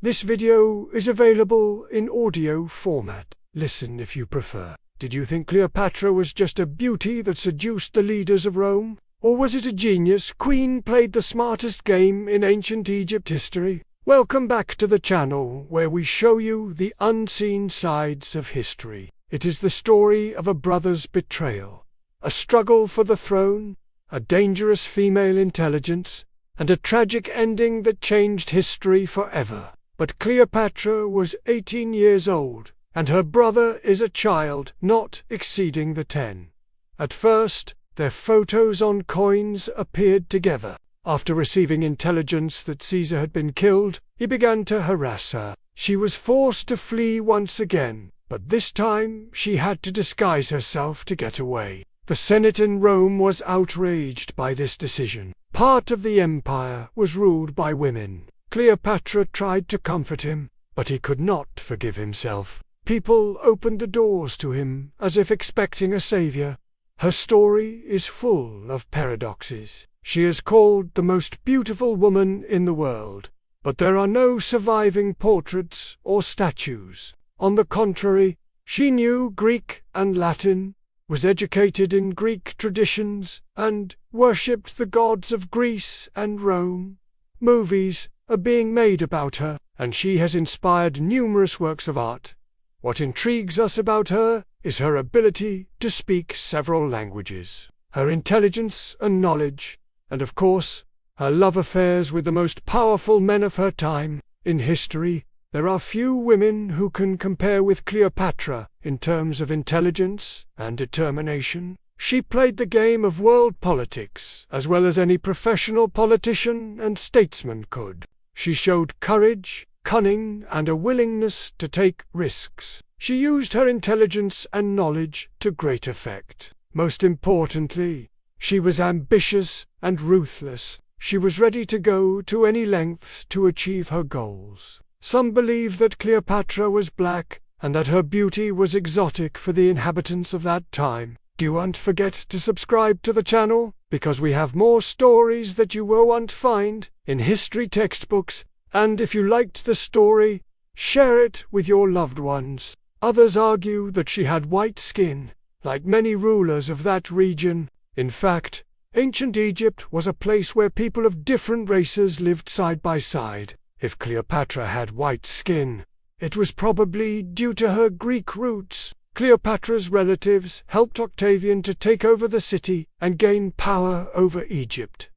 This video is available in audio format. Listen if you prefer. Did you think Cleopatra was just a beauty that seduced the leaders of Rome? Or was it a genius queen played the smartest game in ancient Egypt history? Welcome back to the channel where we show you the unseen sides of history. It is the story of a brother's betrayal, a struggle for the throne, a dangerous female intelligence, and a tragic ending that changed history forever. But Cleopatra was 18 years old, and her brother is a child not exceeding the 10. At first, their photos on coins appeared together. After receiving intelligence that Caesar had been killed, he began to harass her. She was forced to flee once again, but this time she had to disguise herself to get away. The Senate in Rome was outraged by this decision. Part of the empire was ruled by women. Cleopatra tried to comfort him, but he could not forgive himself. People opened the doors to him as if expecting a savior. Her story is full of paradoxes. She is called the most beautiful woman in the world, but there are no surviving portraits or statues. On the contrary, she knew Greek and Latin, was educated in Greek traditions, and worshipped the gods of Greece and Rome. Movies are being made about her, and she has inspired numerous works of art. What intrigues us about her is her ability to speak several languages, her intelligence and knowledge, and of course, her love affairs with the most powerful men of her time. In history, there are few women who can compare with Cleopatra in terms of intelligence and determination. She played the game of world politics as well as any professional politician and statesman could. She showed courage, cunning, and a willingness to take risks. She used her intelligence and knowledge to great effect. Most importantly, she was ambitious and ruthless. She was ready to go to any lengths to achieve her goals. Some believe that Cleopatra was black, and that her beauty was exotic for the inhabitants of that time. Don't forget to subscribe to the channel, because we have more stories that you won't find in history textbooks, and if you liked the story, share it with your loved ones. Others argue that she had white skin, like many rulers of that region. In fact, ancient Egypt was a place where people of different races lived side by side. If Cleopatra had white skin, it was probably due to her Greek roots. Cleopatra's relatives helped Octavian to take over the city and gain power over Egypt.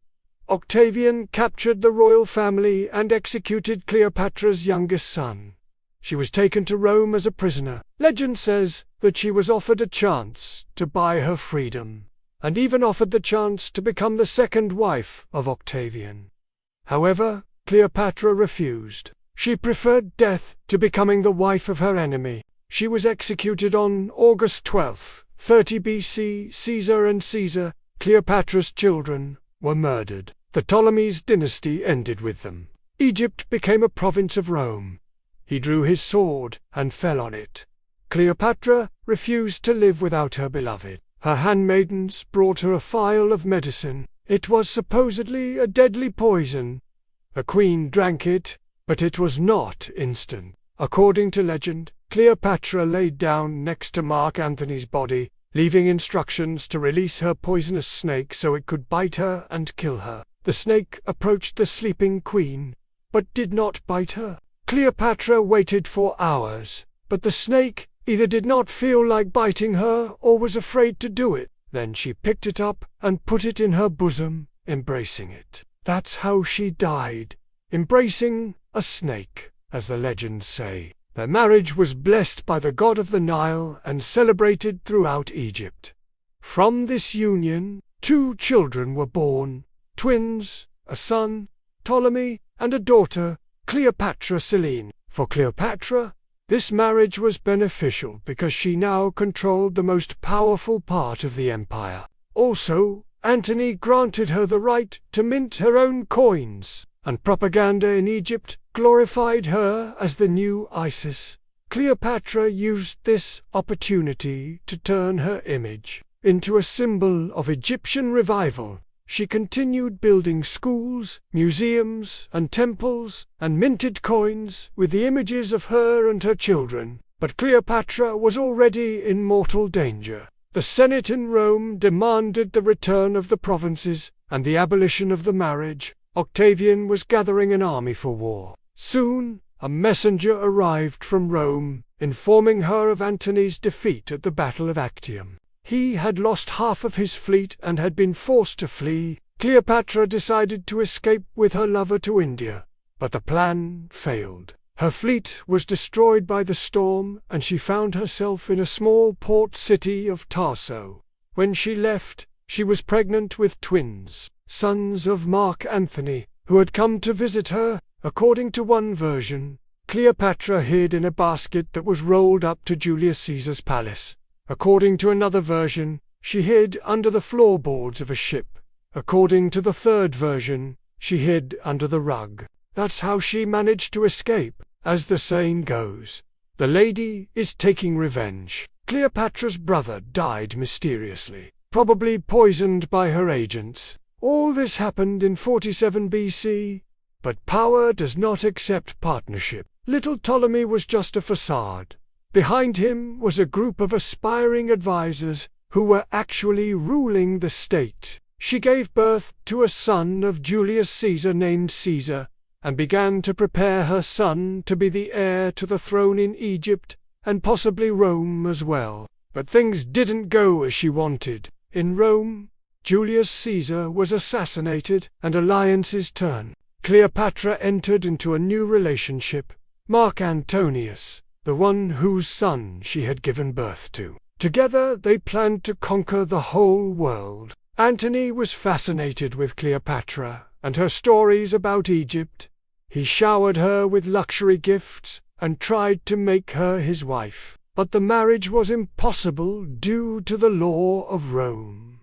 Octavian captured the royal family and executed Cleopatra's youngest son. She was taken to Rome as a prisoner. Legend says that she was offered a chance to buy her freedom, and even offered the chance to become the second wife of Octavian. However, Cleopatra refused. She preferred death to becoming the wife of her enemy. She was executed on August 12, 30 BC. Caesar and Caesar, Cleopatra's children, were murdered. The Ptolemies dynasty ended with them. Egypt became a province of Rome. He drew his sword and fell on it. Cleopatra refused to live without her beloved. Her handmaidens brought her a phial of medicine. It was supposedly a deadly poison. The queen drank it, but it was not instant. According to legend, Cleopatra laid down next to Mark Antony's body, leaving instructions to release her poisonous snake so it could bite her and kill her. The snake approached the sleeping queen, but did not bite her. Cleopatra waited for hours, but the snake either did not feel like biting her or was afraid to do it. Then she picked it up and put it in her bosom, embracing it. That's how she died, embracing a snake, as the legends say. Their marriage was blessed by the god of the Nile and celebrated throughout Egypt. From this union, 2 children were born, twins, a son, Ptolemy, and a daughter, Cleopatra Selene. For Cleopatra, this marriage was beneficial because she now controlled the most powerful part of the empire. Also, Antony granted her the right to mint her own coins, and propaganda in Egypt glorified her as the new Isis. Cleopatra used this opportunity to turn her image into a symbol of Egyptian revival. she continued building schools, museums, and temples, and minted coins with the images of her and her children. But Cleopatra was already in mortal danger. The Senate in Rome demanded the return of the provinces and the abolition of the marriage. Octavian was gathering an army for war. Soon, a messenger arrived from Rome, informing her of Antony's defeat at the Battle of Actium. He had lost half of his fleet and had been forced to flee. Cleopatra decided to escape with her lover to India, but the plan failed. Her fleet was destroyed by the storm, and she found herself in a small port city of Tarso. When she left, she was pregnant with twins, sons of Mark Antony, who had come to visit her. According to one version, Cleopatra hid in a basket that was rolled up to Julius Caesar's palace. According to another version, she hid under the floorboards of a ship. According to the third version, she hid under the rug. That's how she managed to escape. As the saying goes, the lady is taking revenge. Cleopatra's brother died mysteriously, probably poisoned by her agents. All this happened in 47 BC, but power does not accept partnership. Little Ptolemy was just a facade. Behind him was a group of aspiring advisors who were actually ruling the state. She gave birth to a son of Julius Caesar named Caesar, and began to prepare her son to be the heir to the throne in Egypt and possibly Rome as well. But things didn't go as she wanted. In Rome, Julius Caesar was assassinated, and alliances turned. Cleopatra entered into a new relationship, Mark Antonius, the one whose son she had given birth to. Together they planned to conquer the whole world. Antony was fascinated with Cleopatra and her stories about Egypt. He showered her with luxury gifts and tried to make her his wife. But the marriage was impossible due to the law of Rome.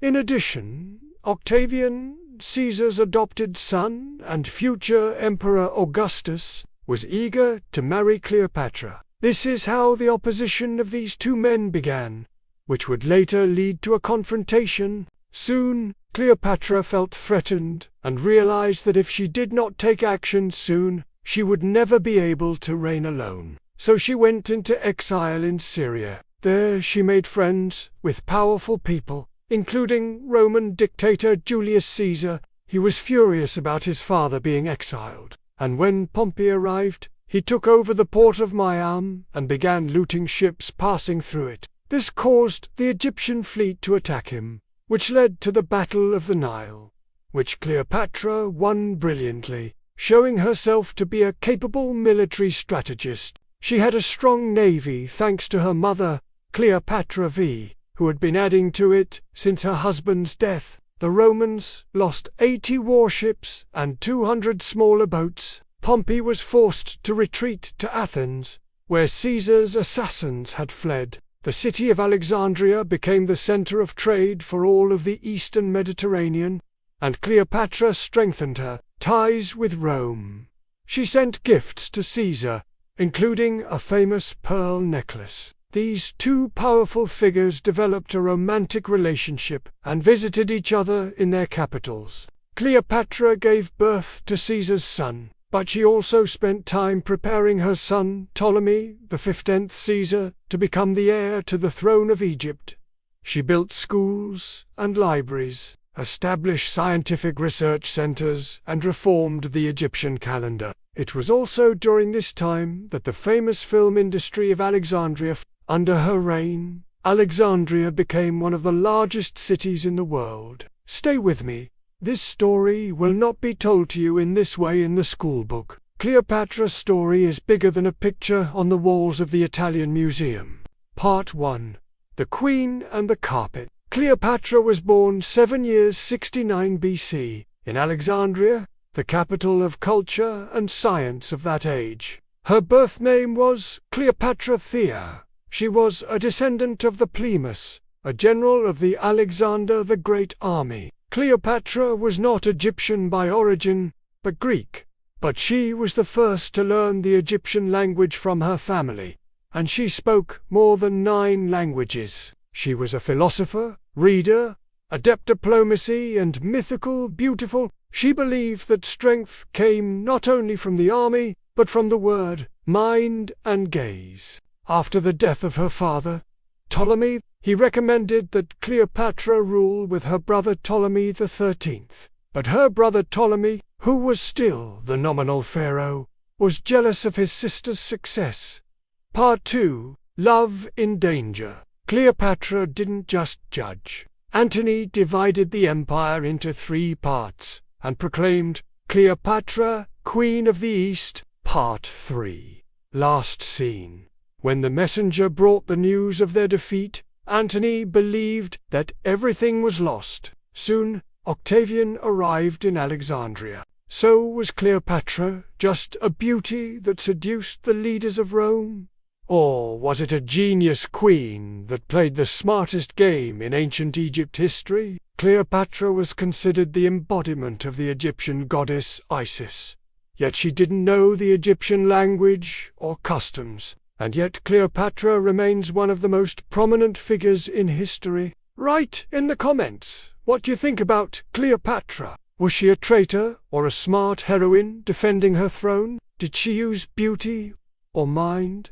In addition, Octavian, Caesar's adopted son and future Emperor Augustus, was eager to marry Cleopatra. This is how the opposition of these two men began, which would later lead to a confrontation. Soon, Cleopatra felt threatened and realized that if she did not take action soon, she would never be able to reign alone. So she went into exile in Syria. There she made friends with powerful people, including Roman dictator Julius Caesar. He was furious about his father being exiled, and when Pompey arrived, he took over the port of Myam and began looting ships passing through it. This caused the Egyptian fleet to attack him, which led to the Battle of the Nile, which Cleopatra won brilliantly, showing herself to be a capable military strategist. She had a strong navy thanks to her mother, Cleopatra VII, who had been adding to it since her husband's death. The Romans lost 80 warships and 200 smaller boats. Pompey was forced to retreat to Athens, where Caesar's assassins had fled. The city of Alexandria became the center of trade for all of the eastern Mediterranean, and Cleopatra strengthened her ties with Rome. She sent gifts to Caesar, including a famous pearl necklace. These two powerful figures developed a romantic relationship and visited each other in their capitals. Cleopatra gave birth to Caesar's son, but she also spent time preparing her son, Ptolemy, the 15th Caesar, to become the heir to the throne of Egypt. She built schools and libraries, established scientific research centers, and reformed the Egyptian calendar. It was also during this time that the famous film industry of Alexandria. Under her reign, Alexandria became one of the largest cities in the world. Stay with me. This story will not be told to you in this way in the schoolbook. Cleopatra's story is bigger than a picture on the walls of the Italian Museum. Part 1. The Queen and the Carpet. Cleopatra was born 7 years 69 BC, in Alexandria, the capital of culture and science of that age. Her birth name was Cleopatra Thea. She was a descendant of the Plymouths, a general of the Alexander the Great army. Cleopatra was not Egyptian by origin, but Greek. But she was the first to learn the Egyptian language from her family, and she spoke more than 9 languages. She was a philosopher, reader, adept diplomacy and mythical, beautiful. She believed that strength came not only from the army, but from the word, mind, and gaze. After the death of her father, Ptolemy, he recommended that Cleopatra rule with her brother Ptolemy XIII. But her brother Ptolemy, who was still the nominal pharaoh, was jealous of his sister's success. Part 2. Love in Danger. Cleopatra didn't just judge. Antony divided the empire into 3 parts, and proclaimed, Cleopatra, Queen of the East, Part 3. Last scene. When the messenger brought the news of their defeat, Antony believed that everything was lost. Soon, Octavian arrived in Alexandria. So was Cleopatra just a beauty that seduced the leaders of Rome? Or was it a genius queen that played the smartest game in ancient Egypt history? Cleopatra was considered the embodiment of the Egyptian goddess Isis. Yet she didn't know the Egyptian language or customs, and yet Cleopatra remains one of the most prominent figures in history. Write in the comments what you think about Cleopatra. Was she a traitor or a smart heroine defending her throne? Did she use beauty or mind?